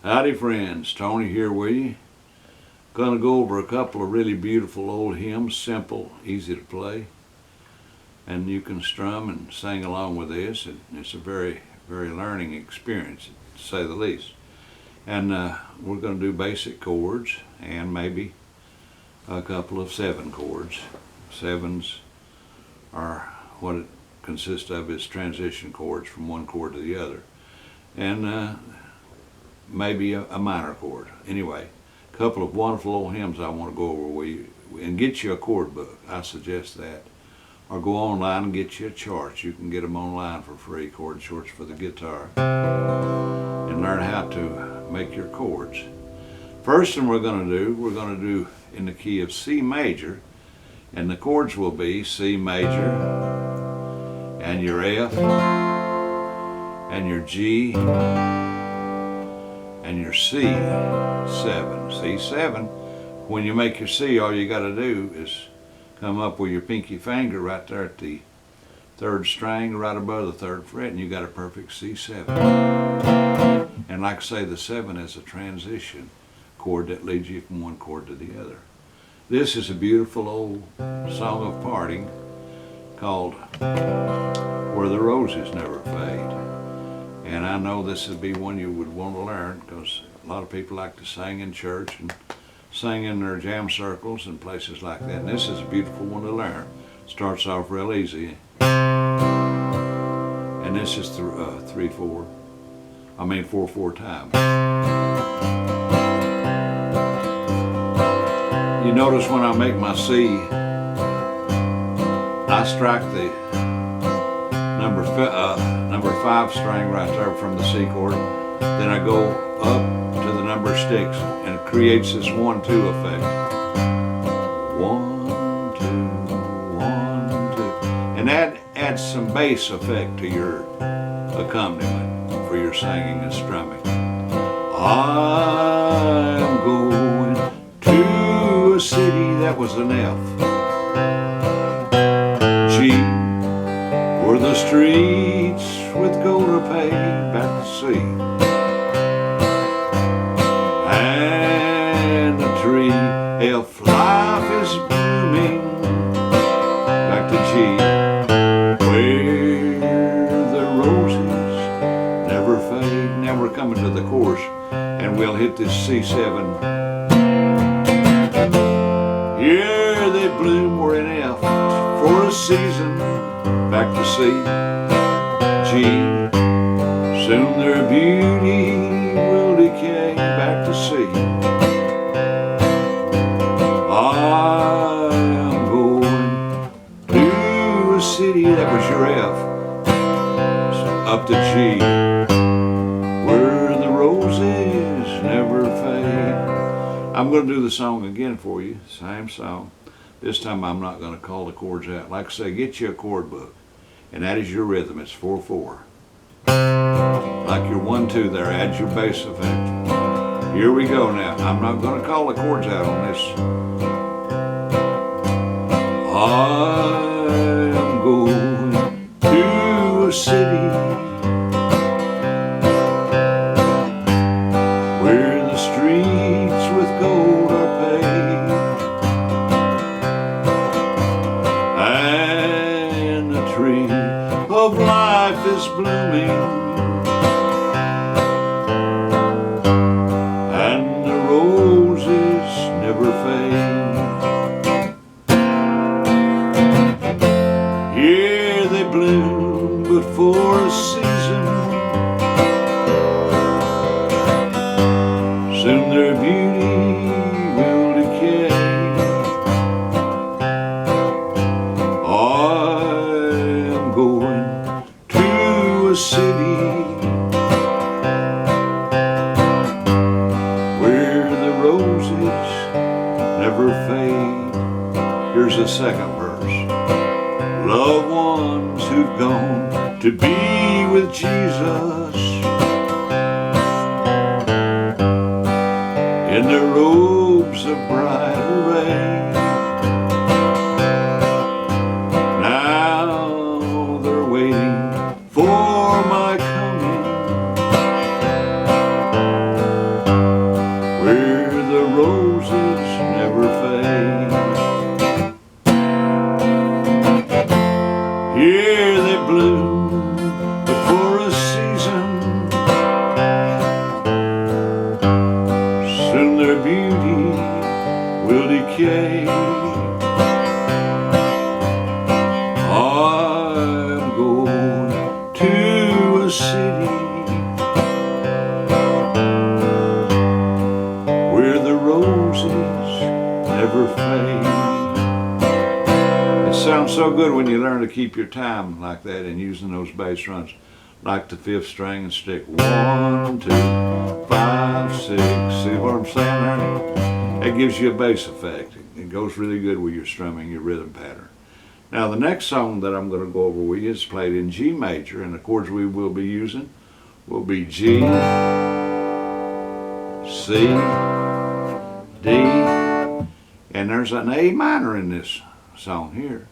Howdy friends, Tony here with you. Gonna go over a couple of really beautiful old hymns, simple, easy to play. And you can strum and sing along with this. It's a very, very learning experience, to say the least. And we're gonna do basic chords and maybe a couple of 7 chords. 7s are what it consists of is transition chords from one chord to the other. And maybe a minor chord. Anyway, a couple of wonderful old hymns I want to go over with you. And get you a chord book, I suggest that. Or go online and get you a chart. You can get them online for free, chord charts for the guitar. And learn how to make your chords. First thing we're going to do in the key of C major. And the chords will be C major, and your F, and your G, and your C7. C7, when you make your C, all you got to do is come up with your pinky finger right there at the 3rd string, right above the 3rd fret, and you got a perfect C7. And like I say, the 7 is a transition chord that leads you from one chord to the other. This is a beautiful old song of parting called Where the Roses Never Fade. And I know this would be one you would want to learn because a lot of people like to sing in church and sing in their jam circles and places like that. And this is a beautiful one to learn. Starts off real easy. And this is 4/4 time. You notice when I make my C, I strike the number 5 string right there from the C chord. Then I go up to the number 6 and it creates this 1-2 effect. 1, 2, 1, 2. And that adds some bass effect to your accompaniment for your singing and strumming. I'm going to a city, that was an F. G, where the streets with gold are paved, back to C. And the tree, F, life is blooming, back to G. Where the roses never fade. Now we're coming to the chorus and we'll hit this C7. Here they bloom, we're in F for a season, back to C, G, soon their beauty will decay, back to C. I am going to a city, that was your F, up to G, where the roses never fade. I'm going to do the song again for you, same song. This time I'm not going to call the chords out. Like I say, get you a chord book, and that is your rhythm. It's 4/4. Like your 1-2 there, add your bass effect. Here we go now. I'm not going to call the chords out on this. I am going to a city where the streets with gold are paved, and the tree of life is blooming, and the roses never fade. Here they bloom, but for a season, soon their beauty will decay. I am going to a city where the roses never fade. Here's the second verse. Loved ones who've gone to be with Jesus in their robes of bright array. Now they're waiting for my coming. so good when you learn to keep your time like that and using those bass runs, like the 5th string and stick 1, 2, 5, 6. See what I'm saying, honey? It gives you a bass effect. It goes really good with your strumming, your rhythm pattern. Now the next song that I'm going to go over with you is played in G major, and the chords we will be using will be G, C, D, and there's an A minor in this song here.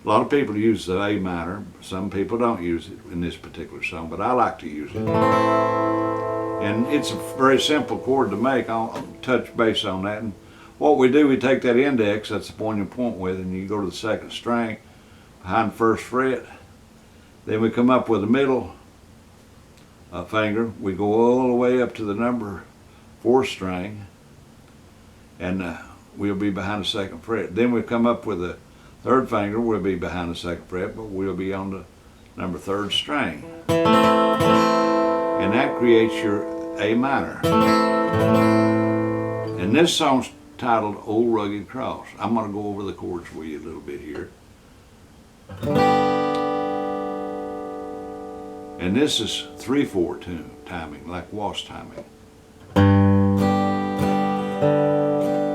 A lot of people use the A minor. Some people don't use it in this particular song, but I like to use it. And it's a very simple chord to make. I'll touch base on that. And what we do, we take that index, that's the point you point with, and you go to the 2nd string behind the 1st fret. Then we come up with the middle finger. We go all the way up to the number 4th string, and we'll be behind the 2nd fret. Then we come up with the 3rd finger. We'll be behind the 2nd fret, but we'll be on the number 3rd string. And that creates your A minor. And this song's titled Old Rugged Cross. I'm going to go over the chords with you a little bit here. And this is 3/4 timing, like waltz timing.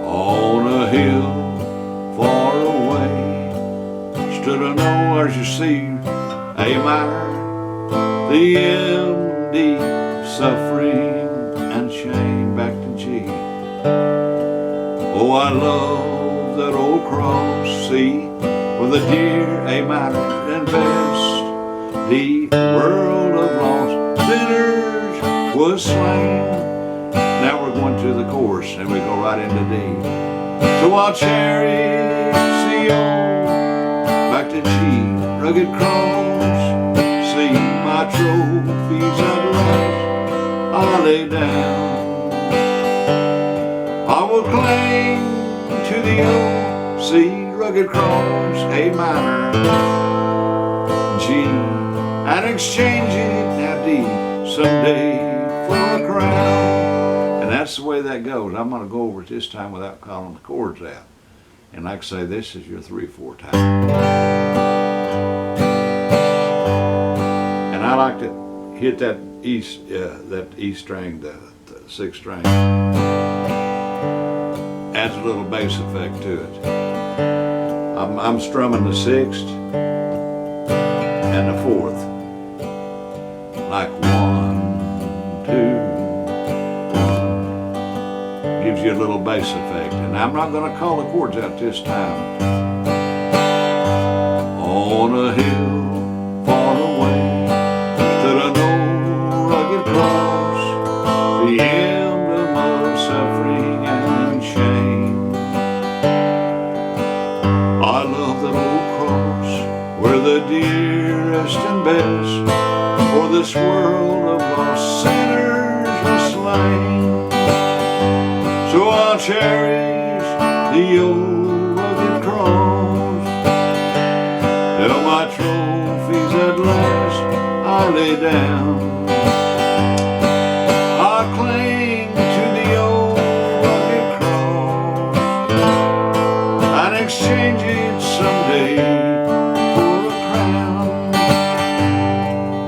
On a hill far away stood an old, as you see, A minor, the M, D, suffering and shame, back to G. Oh, I love that old cross, C, with a dear A minor and best, D, world of lost sinners was slain. Now we're going to the chorus and we go right into D. So I'll cherish the old, back to G, rugged cross, see my trophies at last I lay down. I will cling to the old C, rugged cross, A minor, G, and exchange it, now D, someday for a crown. And that's the way that goes. I'm going to go over it this time without calling the chords out. And like I say, this is your 3/4 time. And I like to hit that E string, the 6th string. Adds a little bass effect to it. I'm strumming the 6th and the 4th. Like 1, 2, 1. Gives you a little bass effect. And I'm not going to call the chords out this time. On a hill far away stood an old rugged cross, the emblem of suffering and shame. I love that old cross, where the dearest and best for this world of lost sinners was slain. So I'll cherish the old rugged cross, till my trophies at last I lay down. I'll cling to the old rugged cross and exchange it someday for a crown.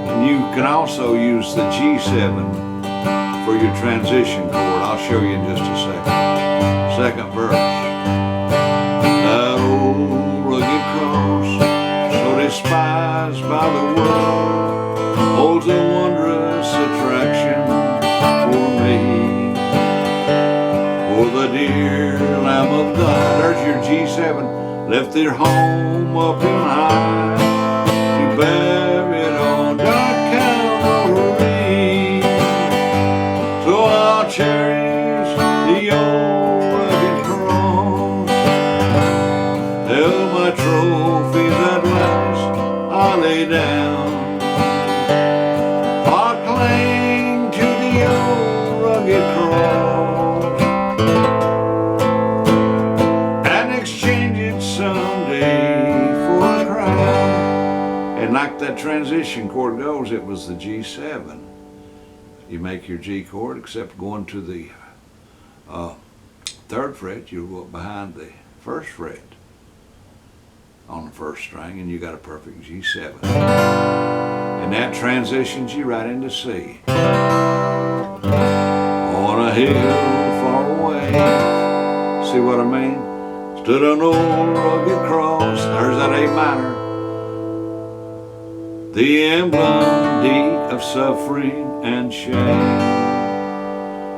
And you can also use the G7 for your transition chord. I'll show you in just a second. 2nd verse. That old rugged cross, so despised by the world, holds a wondrous attraction for me. For the dear Lamb of God, there's your G7, left their home up in high to bear it on dark Calvary. So I'll cherish the old rugged cross, till my trophies at last I lay down. I'll cling to the old rugged cross and exchange it someday for a crown. And like that transition chord goes, it was the G7. You make your G chord, except going to the 3rd fret, you go behind the 1st fret. on the first string, and you got a perfect G7. And that transitions you right into C. On a hill far away, see what I mean? Stood an old rugged cross, there's that A minor. The emblem deep of suffering and shame.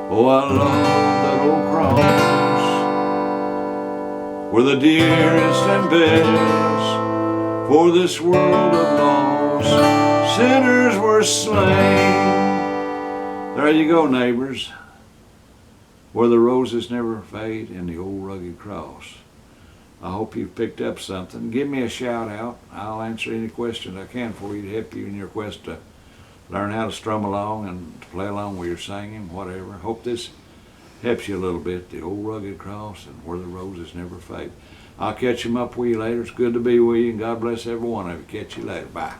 Oh, I love that old cross, where the dearest and best for this world of lost sinners were slain. There you go, neighbors, where the roses never fade in the old rugged cross. I hope you've picked up something. Give me a shout out. I'll answer any questions I can for you to help you in your quest to learn how to strum along and to play along with your singing, whatever. Hope this helps you a little bit. The old rugged cross and where the roses never fade. I'll catch them up with you later. It's good to be with you, and God bless every one of you. Catch you later. Bye.